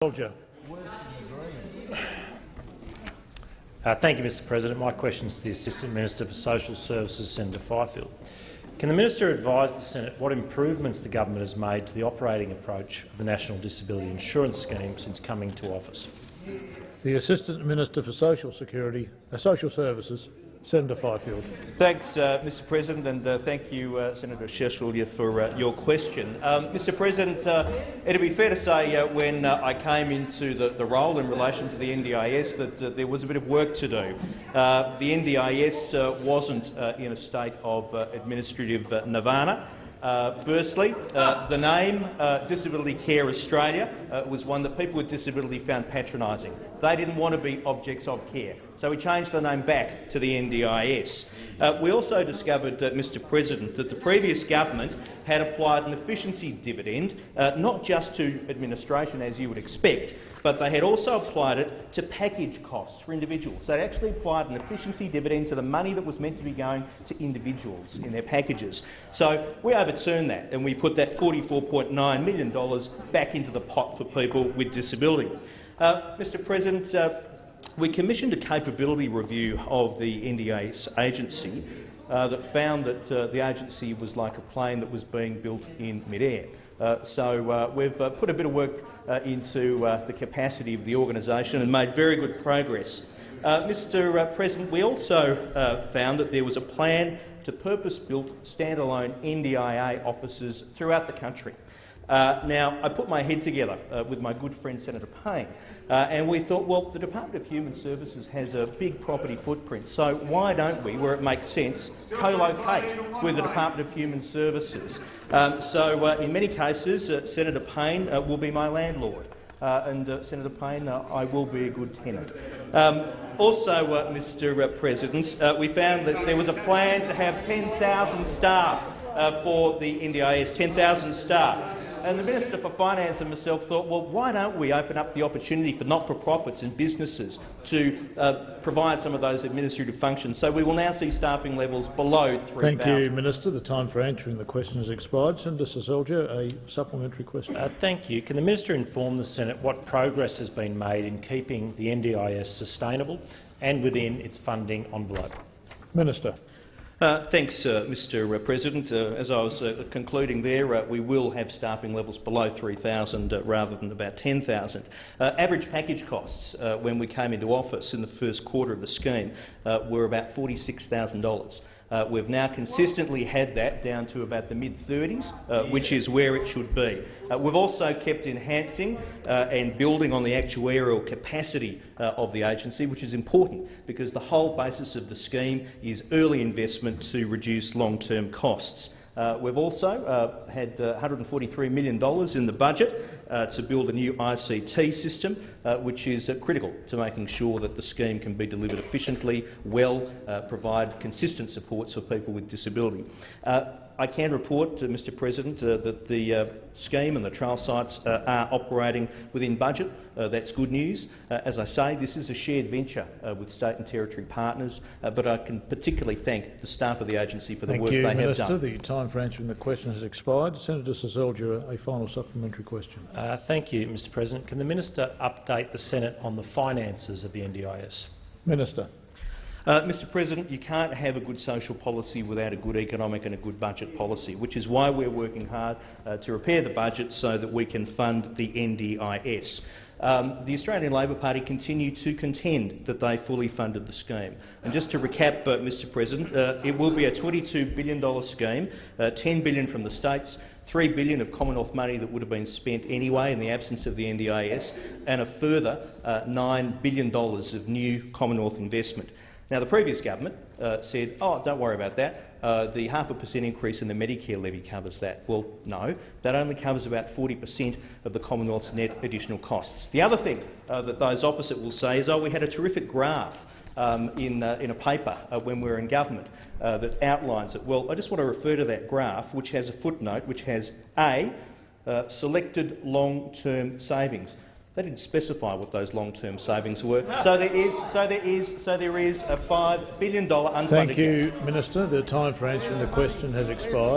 Soldier. Thank you, Mr President. My question is to the Assistant Minister for Social Services, Senator Fifield. Can the Minister advise the Senate what improvements the government has made to the operating approach of the National Disability Insurance Scheme since coming to office? The Assistant Minister for Social Services, Senator Fifield. Thanks, Mr President, and thank you, Senator Sheshulya, for your question. Mr President, it'd be fair to say when I came into the role in relation to the NDIS that there was a bit of work to do. The NDIS wasn't in a state of administrative nirvana. Firstly, the name Disability Care Australia was one that people with disability found patronising. They didn't want to be objects of care, so we changed the name back to the NDIS. We also discovered, Mr President, that the previous government had applied an efficiency dividend not just to administration, as you would expect, but they had also applied it to package costs for individuals. So they actually applied an efficiency dividend to the money that was meant to be going to individuals in their packages. So we overturned that and we put that $44.9 million back into the pot for people with disability. Mr President, we commissioned a capability review of the NDIS agency that found that the agency was like a plane that was being built in mid-air. So we've put a bit of work into the capacity of the organisation and made very good progress. Mr President, we also found that there was a plan to purpose-built standalone NDIA offices throughout the country. Now, I put my head together with my good friend Senator Payne, and we thought, well, the Department of Human Services has a big property footprint, so why don't we, where it makes sense, co-locate with the Department of Human Services? In many cases, Senator Payne will be my landlord, and Senator Payne, I will be a good tenant. Also, Mr President, we found that there was a plan to have 10,000 staff for the NDIS, 10,000 staff. And the Minister for Finance and myself thought, well, why don't we open up the opportunity for not-for-profits and businesses to provide some of those administrative functions? So we will now see staffing levels below 3,000. Thank you, Minister. The time for answering the question has expired. Senator Seselja, a supplementary question. Thank you. Can the Minister inform the Senate what progress has been made in keeping the NDIS sustainable and within its funding envelope? Minister. Thanks, Mr President. As I was concluding there, we will have staffing levels below 3,000 rather than about 10,000. Average package costs when we came into office in the first quarter of the scheme were about $46,000. We've now consistently had that down to about the mid-30s, which is where it should be. We've also kept enhancing and building on the actuarial capacity of the agency, which is important because the whole basis of the scheme is early investment to reduce long-term costs. We've also had $143 million in the budget to build a new ICT system, which is critical to making sure that the scheme can be delivered efficiently, provide consistent supports for people with disability. I can report, Mr President, that the scheme and the trial sites are operating within budget. That's good news. As I say, this is a shared venture with state and territory partners, but I can particularly thank the staff of the agency for the work they have done. Thank you, Minister. The time for answering the question has expired. Senator Seselja, a final supplementary question. Thank you, Mr President. Can the Minister update the Senate on the finances of the NDIS? Minister. Mr President, you can't have a good social policy without a good economic and a good budget policy, which is why we're working hard to repair the budget so that we can fund the NDIS. The Australian Labor Party continue to contend that they fully funded the scheme. And just to recap, Mr President, it will be a $22 billion scheme, $10 billion from the states, $3 billion of Commonwealth money that would have been spent anyway in the absence of the NDIS, and a further $9 billion of new Commonwealth investment. Now, the previous government said, oh, don't worry about that, the 0.5% increase in the Medicare levy covers that. Well, no, that only covers about 40% of the Commonwealth's net additional costs. The other thing that those opposite will say is, oh, we had a terrific graph in a paper when we were in government that outlines it. Well, I just want to refer to that graph, which has a footnote which has A, selected long-term savings. They didn't specify what those long-term savings were. So there is a $5 billion unfunded. Thank you, Minister. The time for answering the question has expired.